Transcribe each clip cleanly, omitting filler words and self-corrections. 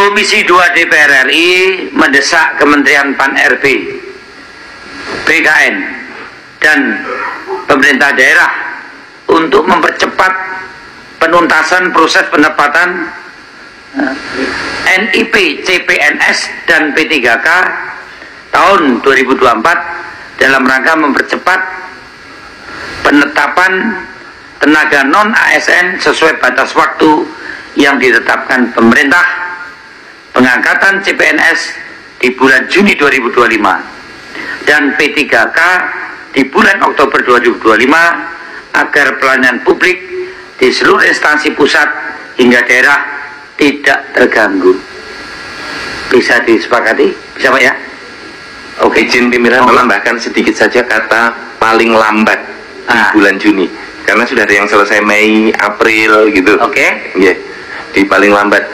Komisi 2 DPR RI mendesak Kementerian Pan-RB, BKN, dan pemerintah daerah untuk mempercepat penuntasan proses penempatan NIP, CPNS, dan P3K tahun 2024 dalam rangka mempercepat penetapan tenaga non-ASN sesuai batas waktu yang ditetapkan pemerintah, pengangkatan CPNS di bulan Juni 2025 dan P3K di bulan Oktober 2025 agar pelayanan publik di seluruh instansi pusat hingga daerah tidak terganggu. Bisa disepakati? Bisa Pak ya? Oke, izin pimpinan menambahkan sedikit saja kata paling lambat di bulan Juni, karena sudah ada yang selesai Mei, April gitu. Oke. Yeah. Di paling lambat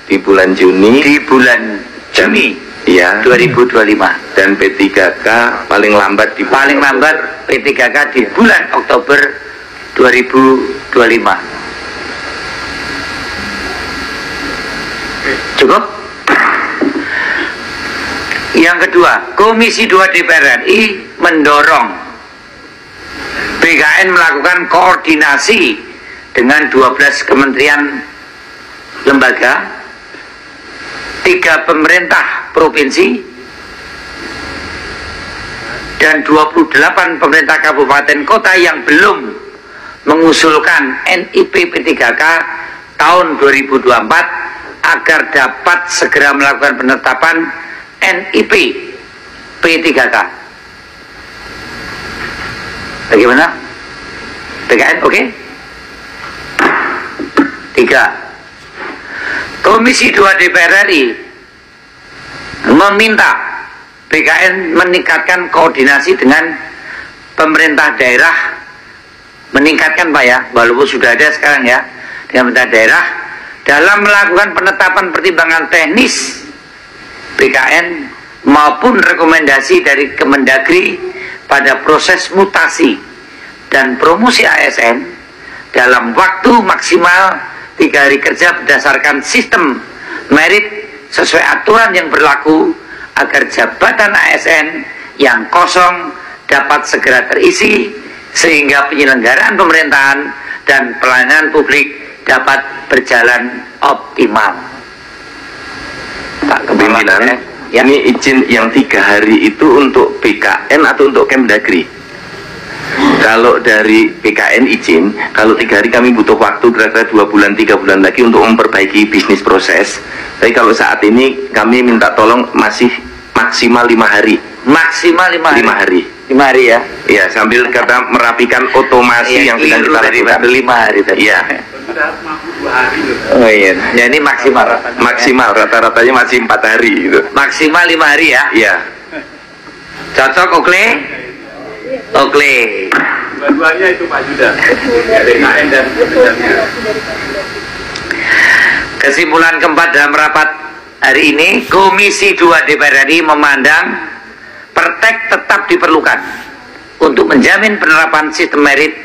di bulan Juni. Di bulan Juni. Iya. 2025. Dan P3K paling lambat di P3K di bulan Oktober 2025. Cukup? Yang kedua, Komisi 2 DPR RI mendorong BKN melakukan koordinasi dengan 12 kementerian lembaga, 3 pemerintah provinsi, dan 28 pemerintah kabupaten kota yang belum mengusulkan NIP P3K tahun 2024 agar dapat segera melakukan penetapan NIP P3K. Bagaimana? BKN oke? 3. Komisi 2 DPR RI meminta BKN meningkatkan koordinasi dengan pemerintah daerah, meningkatkan Pak ya, walaupun sudah ada sekarang ya, dengan pemerintah daerah dalam melakukan penetapan pertimbangan teknis BKN maupun rekomendasi dari Kemendagri pada proses mutasi dan promosi ASN dalam waktu maksimal 3 hari kerja berdasarkan sistem merit sesuai aturan yang berlaku agar jabatan ASN yang kosong dapat segera terisi sehingga penyelenggaraan pemerintahan dan pelayanan publik dapat berjalan optimal. Pak Pimpinan, ya. Ini izin yang 3 hari itu untuk BKN atau untuk Kemdagri? Kalau dari BKN izin, kalau 3 hari kami butuh waktu kira-kira 2 bulan 3 bulan lagi untuk memperbaiki bisnis proses. Tapi kalau saat ini kami minta tolong masih maksimal 5 hari. Maksimal 5 hari. 5 hari. 5 hari ya. Iya, sambil kata merapikan otomasi yang sedang kita lakukan. 5 hari tadi. Iya. Oh iya. Ya ini maksimal. Maksimal rata-ratanya masih 4 hari gitu. Maksimal 5 hari ya. Iya. Cocok oke? Oke. Dua-duanya itu Pak Juda. BKN dan Kesimpulan keempat dalam rapat hari ini, Komisi 2 DPR RI memandang Pertek tetap diperlukan untuk menjamin penerapan sistem merit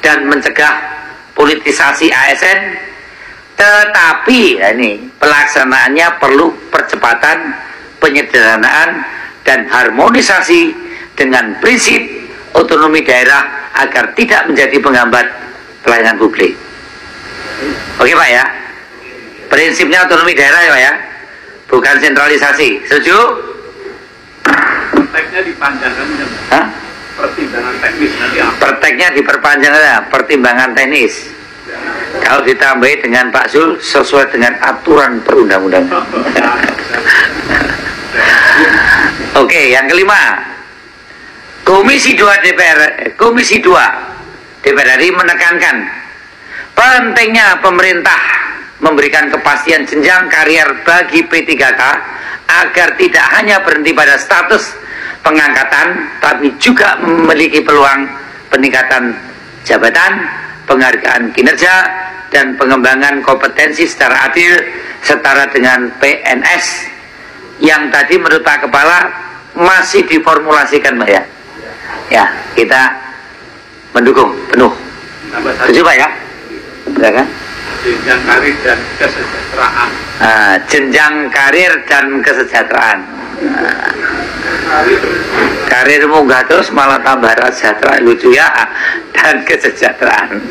dan mencegah politisasi ASN, tetapi ya ini pelaksanaannya perlu percepatan, penyederhanaan, dan harmonisasi dengan prinsip otonomi daerah agar tidak menjadi penghambat pelayanan publik. Oke Pak ya, prinsipnya otonomi daerah ya Pak ya, bukan sentralisasi. Setuju? Perteknya dipanjangkan. Hah? Pertimbangan teknis nanti apa? Perteknya diperpanjang aja, pertimbangan teknis. Kalau ditambahi dengan Pak Zul sesuai dengan aturan perundang-undangan. Oke, yang kelima, Komisi 2 DPR RI menekankan pentingnya pemerintah memberikan kepastian jenjang karier bagi P3K agar tidak hanya berhenti pada status pengangkatan, tapi juga memiliki peluang peningkatan jabatan, penghargaan kinerja, dan pengembangan kompetensi secara adil setara dengan PNS yang tadi menurut Pak Kepala masih diformulasikan Pak ya. Ya, kita mendukung penuh. Setuju Pak ya? Silakan. jenjang karir dan kesejahteraan. Jenjang karir dan kesejahteraan. Karir munggah terus malah tambah sejahtera, lucu ya, dan kesejahteraan.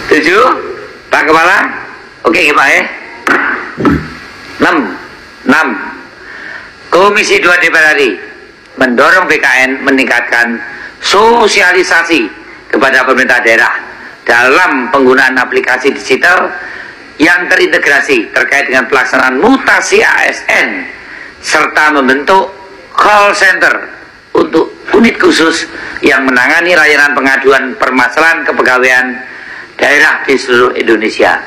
7 Pak Kepala. Oke Pak ya. 6 Komisi 2 DPR RI mendorong BKN meningkatkan sosialisasi kepada pemerintah daerah dalam penggunaan aplikasi digital yang terintegrasi terkait dengan pelaksanaan mutasi ASN serta membentuk call center untuk unit khusus yang menangani layanan pengaduan permasalahan kepegawaian daerah di seluruh Indonesia.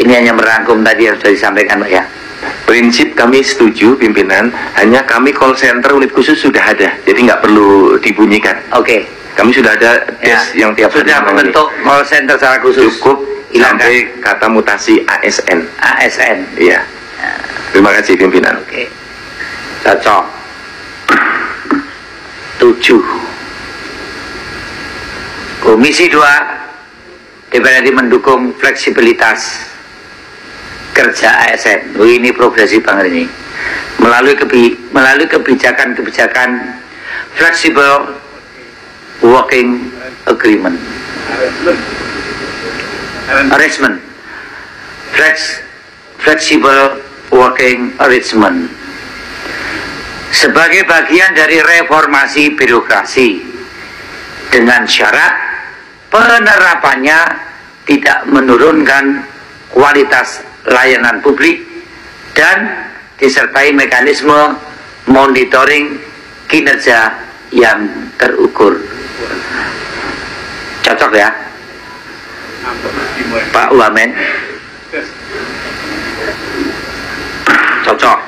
Ini hanya merangkum tadi yang sudah disampaikan Pak ya. Prinsip kami setuju pimpinan, hanya kami call center unit khusus sudah ada, jadi nggak perlu dibunyikan. Oke. Kami sudah ada desk yang tiap hari sudah membentuk call center secara khusus. Cukup hilangkan sampai kata mutasi ASN. ASN. Iya. Terima kasih pimpinan. Oke. Cocok. 7 Komisi 2 DPR RI mendukung fleksibilitas kerja ASN. Ini progresif banget ini. Melalui kebijakan-kebijakan flexible working agreement. Arrangement. Flexible working arrangement. Sebagai bagian dari reformasi birokrasi dengan syarat penerapannya tidak menurunkan kualitas layanan publik dan disertai mekanisme monitoring kinerja yang terukur. Cocok ya Pak Wamen? Cocok.